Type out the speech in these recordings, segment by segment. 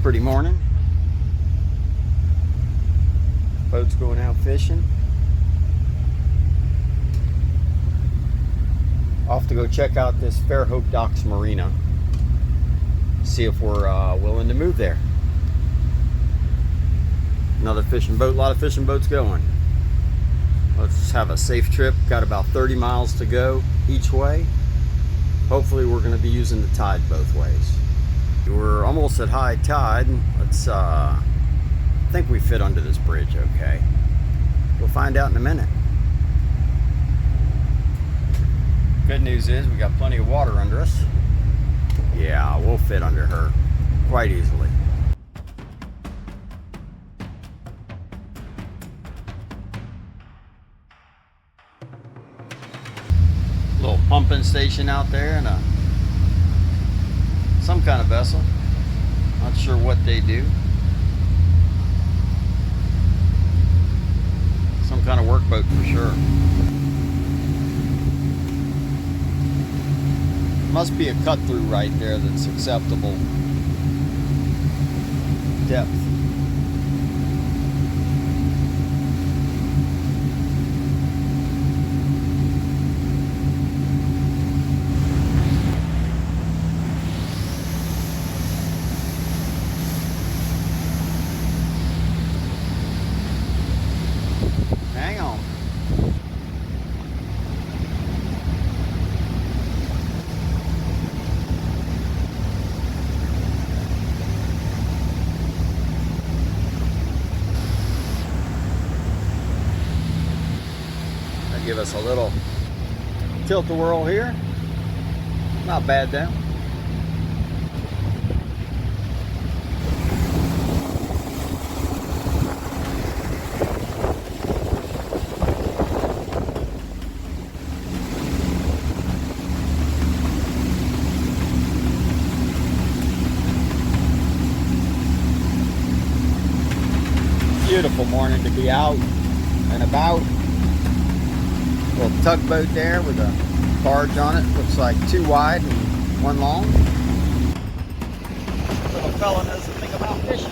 Pretty morning. Boat's going out fishing. Off to go check out this Fairhope Docks marina. See if we're willing to move there. Another fishing boat, a lot of fishing boats going. Let's have a safe trip. Got about 30 miles to go each way. Hopefully we're going to be using the tide both ways. We're almost at high tide. Let's I think we fit under this bridge okay. We'll find out in a minute. Good news is we got plenty of water under us. Yeah, we'll fit under her quite easily. Little pumping station out there and some kind of vessel. Not sure what they do. Some kind of workboat for sure. Must be a cut through right there that's acceptable depth. Hang on. Give us a little tilt-a-whirl here. Not bad though. Beautiful morning to be out and about. Little tugboat there with a barge on it. Looks like 2 wide and 1 long. Little fella knows a thing about fishing.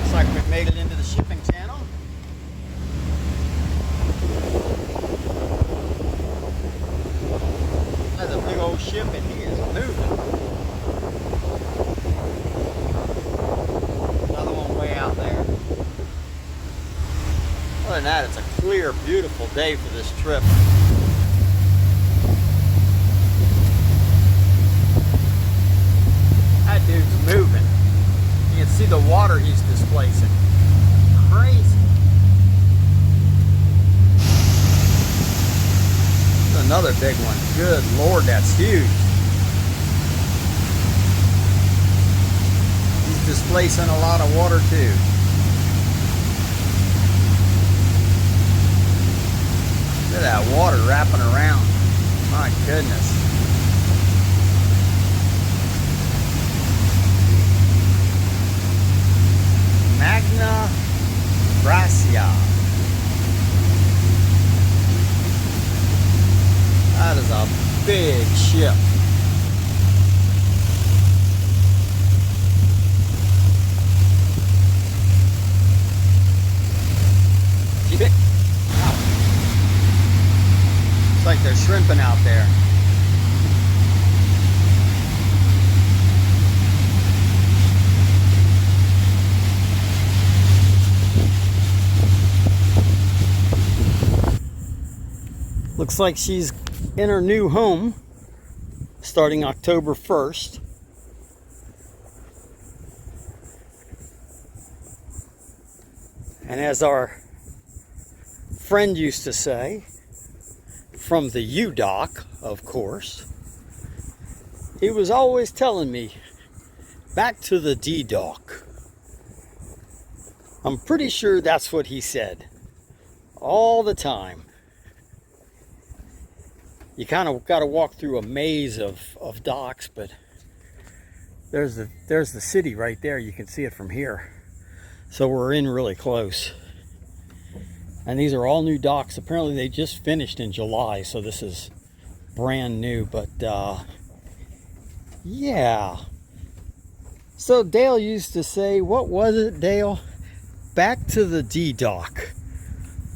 Looks like we've made it into the shipping channel. That's a big old ship and he is moving. Another one way out there. Other than that, it's a clear, beautiful day for this trip. That dude's moving. You can see the water he's displacing. Crazy. Another big one. Good Lord, that's huge. He's displacing a lot of water too. Look at that water wrapping around. My goodness. Magna Gracia. That is a big ship. Wow. It's like they're shrimping out there. Looks like she's in her new home starting October 1st. And as our friend used to say, from the U-Dock, of course, he was always telling me, back to the D-Dock. I'm pretty sure that's what he said all the time. You kind of got to walk through a maze of docks, but There's the city right there. You can see it from here. So we're in really close. And these are all new docks. Apparently they just finished in July, so this is brand new. But yeah. So Dale used to say, what was it, Dale? Back to the D dock.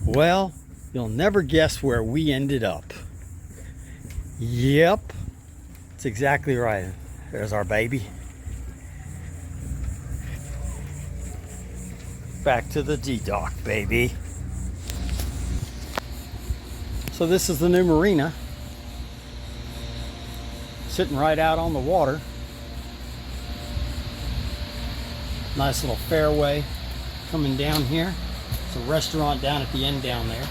Well, you'll never guess where we ended up. Yep, that's exactly right. There's our baby. Back to the D dock, baby. So this is the new marina. Sitting right out on the water. Nice little fairway coming down here. It's a restaurant down at the end down there.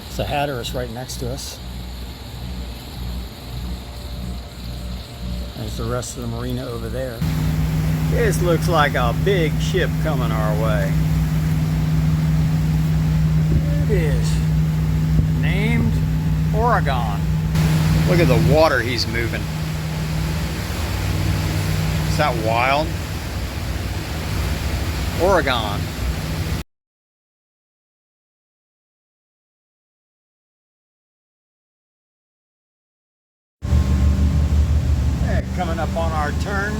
It's a Hatteras right next to us. There's the rest of the marina over there. This looks like a big ship coming our way. It is. Named Oregon. Look at the water he's moving. Is that wild? Oregon. Coming up on our turn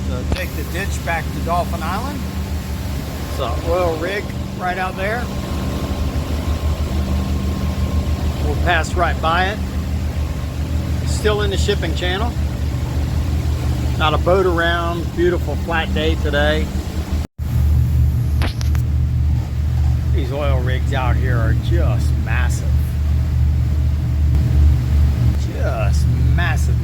to take the ditch back to Dolphin Island. It's an oil rig right out there. We'll pass right by it. Still in the shipping channel. Not a boat around. Beautiful flat day today. These oil rigs out here are just massive. Just massive.